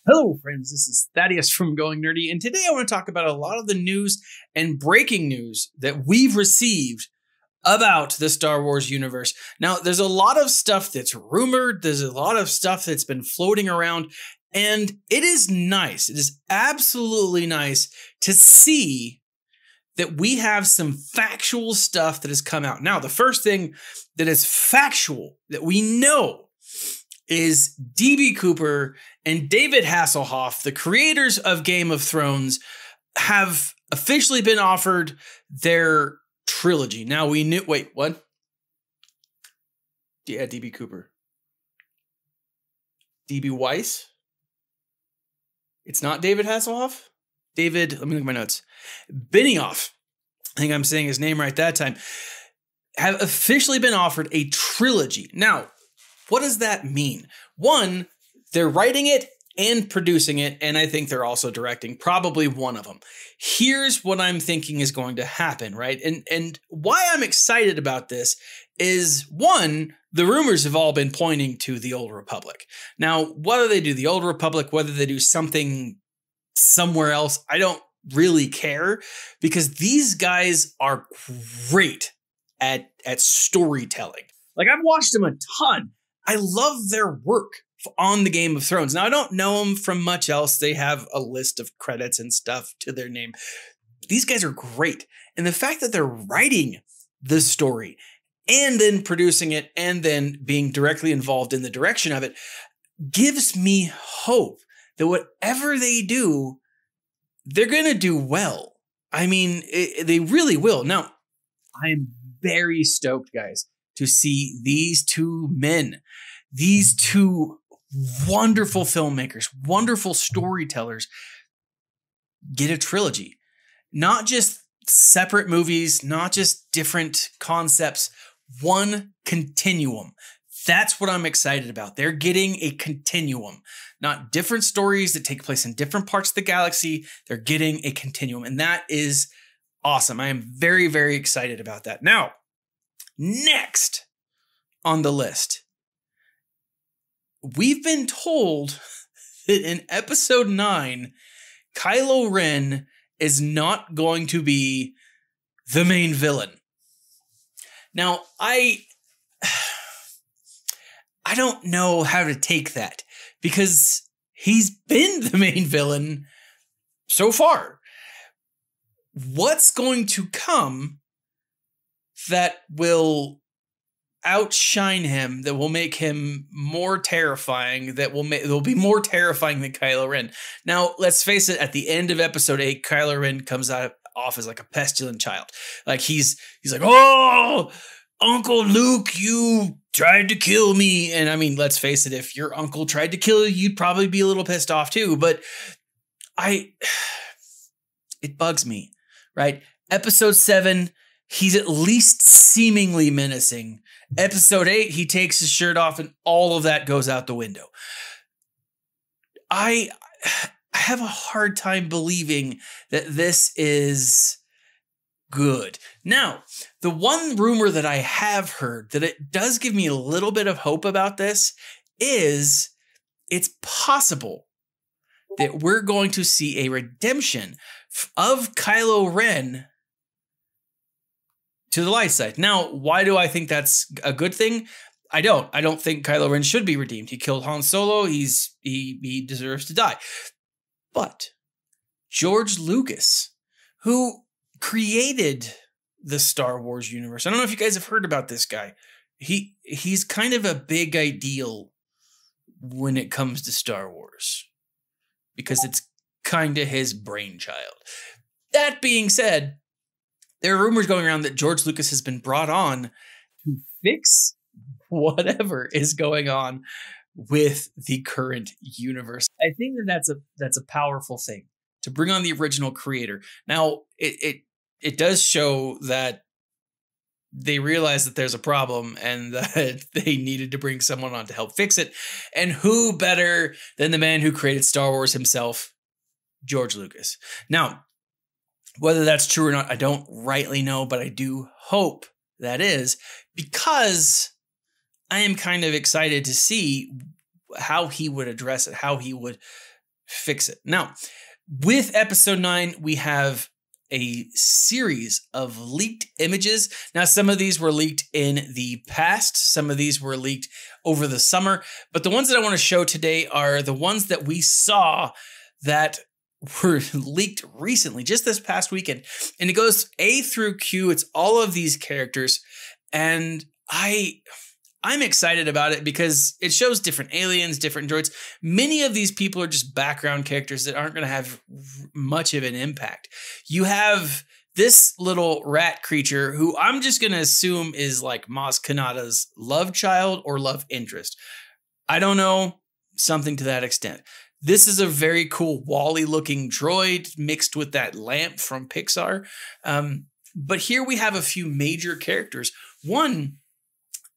Hello, friends. This is Thaddeus from Going Nerdy, and today I want to talk about a lot of the news and breaking news that we've received about the Star Wars universe. Now, there's a lot of stuff that's rumored, there's a lot of stuff that's been floating around, and it is nice. It is absolutely nice to see that we have some factual stuff that has come out. Now, the first thing that is factual that we know is D.B. Cooper and David Hasselhoff, the creators of Game of Thrones, have officially been offered their trilogy. Now we knew, wait, what? Yeah, D.B. Cooper. D.B. Weiss? It's not David Hasselhoff? David, let me look at my notes. Benioff, I think I'm saying his name right that time, have officially been offered a trilogy. Now, what does that mean? One, they're writing it and producing it, and I think they're also directing, probably one of them. Here's what I'm thinking is going to happen, right? And why I'm excited about this is, one, the rumors have all been pointing to the Old Republic. Now, whether they do the Old Republic, whether they do something somewhere else, I don't really care, because these guys are great at storytelling. Like, I've watched them a ton. I love their work on the Game of Thrones. Now, I don't know them from much else. They have a list of credits and stuff to their name. These guys are great. And the fact that they're writing the story and then producing it and then being directly involved in the direction of it gives me hope that whatever they do, they're going to do well. I mean, they really will. Now, I am very stoked, guys, to see these two men, these two wonderful filmmakers, wonderful storytellers, get a trilogy. Not just separate movies, not just different concepts, one continuum. That's what I'm excited about. They're getting a continuum, not different stories that take place in different parts of the galaxy. They're getting a continuum, and that is awesome. I am very, very excited about that. Now, next on the list, we've been told that in episode 9, Kylo Ren is not going to be the main villain. Now, I don't know how to take that, because he's been the main villain so far. What's going to come that will outshine him, that will make him more terrifying, that will be more terrifying than Kylo Ren? Now, let's face it, at the end of episode 8, Kylo Ren comes off as like a pestilent child. Like he's like, "Oh, Uncle Luke, you tried to kill me." And I mean, let's face it, if your uncle tried to kill you, you'd probably be a little pissed off too. But it bugs me, right? Episode 7, he's at least seemingly menacing. Episode 8, he takes his shirt off and all of that goes out the window. I have a hard time believing that this is good. Now, the one rumor that I have heard that it does give me a little bit of hope about this is it's possible that we're going to see a redemption of Kylo Ren to the light side. Now, why do I think that's a good thing? I don't think Kylo Ren should be redeemed. He killed Han Solo. He deserves to die. But George Lucas, who created the Star Wars universe, I don't know if you guys have heard about this guy. He's kind of a big ideal when it comes to Star Wars, because it's kind of his brainchild. That being said, there are rumors going around that George Lucas has been brought on to fix whatever is going on with the current universe. I think that's a powerful thing, to bring on the original creator. Now, it does show that they realize that there's a problem and that they needed to bring someone on to help fix it. And who better than the man who created Star Wars himself, George Lucas. Now, whether that's true or not, I don't rightly know, but I do hope that is, because I am kind of excited to see how he would address it, how he would fix it. Now, with episode 9, we have a series of leaked images. Now, some of these were leaked in the past. Some of these were leaked over the summer. But the ones that I want to show today are the ones that we saw that were leaked recently, just this past weekend. And it goes A through Q. It's all of these characters. And I'm excited about it because it shows different aliens, different droids. Many of these people are just background characters that aren't going to have much of an impact. You have this little rat creature who I'm just going to assume is like Maz Kanata's love child or love interest. I don't know, something to that extent. This is a very cool Wall-E looking droid mixed with that lamp from Pixar. But here we have a few major characters. One,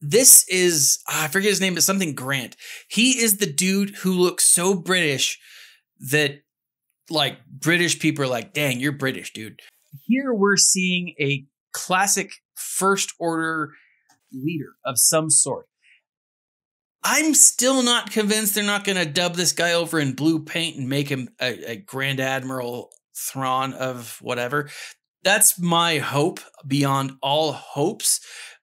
this is, I forget his name, but something Grant. He is the dude who looks so British that like British people are like, dang, you're British, dude. Here we're seeing a classic First Order leader of some sort. I'm still not convinced they're not going to dub this guy over in blue paint and make him a Grand Admiral Thrawn of whatever. That's my hope beyond all hopes.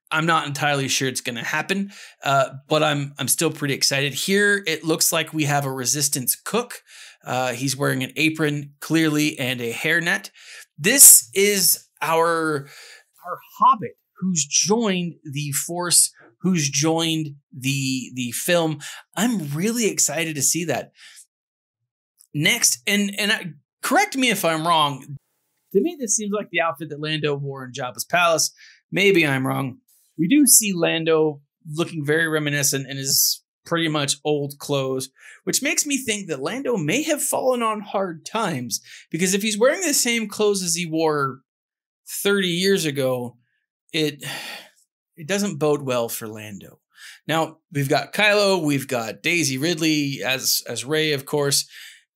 I'm not entirely sure it's going to happen, but I'm still pretty excited. Here, it looks like we have a Resistance cook. He's wearing an apron, clearly, and a hairnet. This is our Hobbit who's joined the Force, who's joined the film. I'm really excited to see that. Next, and correct me if I'm wrong, to me this seems like the outfit that Lando wore in Jabba's palace. Maybe I'm wrong. We do see Lando looking very reminiscent in his pretty much old clothes, which makes me think that Lando may have fallen on hard times, because if he's wearing the same clothes as he wore 30 years ago, it doesn't bode well for Lando. Now, we've got Kylo, we've got Daisy Ridley as Rey, of course,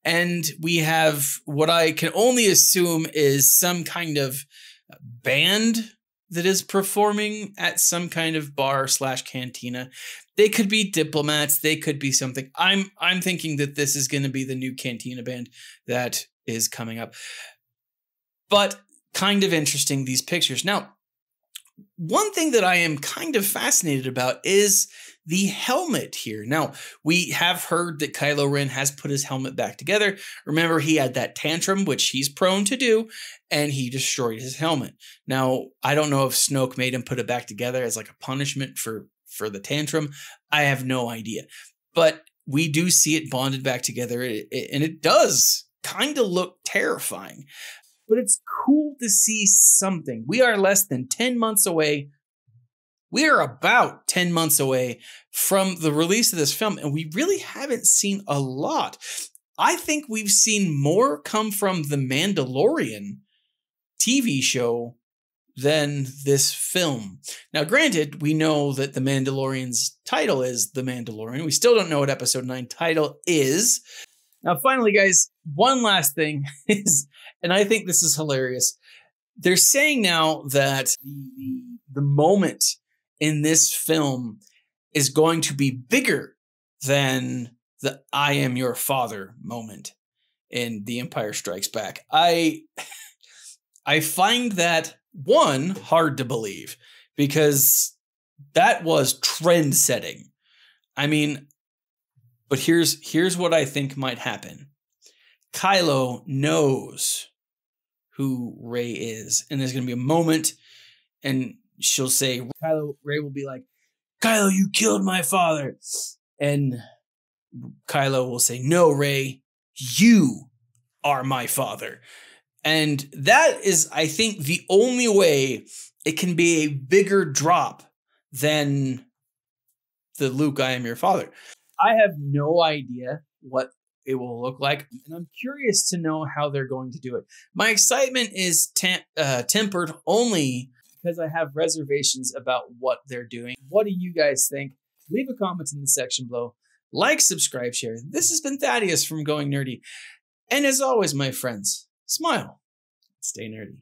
and we have what I can only assume is some kind of band that is performing at some kind of bar / cantina. They could be diplomats. They could be something. I'm thinking that this is going to be the new cantina band that is coming up. But kind of interesting, these pictures. Now, one thing that I am kind of fascinated about is the helmet here. Now, we have heard that Kylo Ren has put his helmet back together. Remember, he had that tantrum, which he's prone to do, and he destroyed his helmet. Now, I don't know if Snoke made him put it back together as like a punishment for the tantrum. I have no idea. But we do see it bonded back together, and it does kind of look terrifying. But it's cool to see something. We are less than 10 months away. We are about 10 months away from the release of this film, and we really haven't seen a lot. I think we've seen more come from the Mandalorian TV show than this film. Now, granted, we know that the Mandalorian's title is The Mandalorian. We still don't know what Episode 9 title is. Now, finally, guys, one last thing is, and I think this is hilarious. They're saying now that the moment in this film is going to be bigger than the I am your father moment in The Empire Strikes Back. I find that, one, hard to believe, because that was trend setting. I mean, but here's what I think might happen. Kylo knows who Rey is, and there's going to be a moment, and she'll say, Rey will be like, Kylo, you killed my father. And Kylo will say, no, Rey, you are my father. And that is, I think, the only way it can be a bigger drop than the Luke, I am your father. I have no idea what it will look like, and I'm curious to know how they're going to do it. My excitement is tempered only because I have reservations about what they're doing. What do you guys think? Leave a comment in the section below. Like, subscribe, share. This has been Thaddeus from Going Nerdy. And as always, my friends, smile, stay nerdy.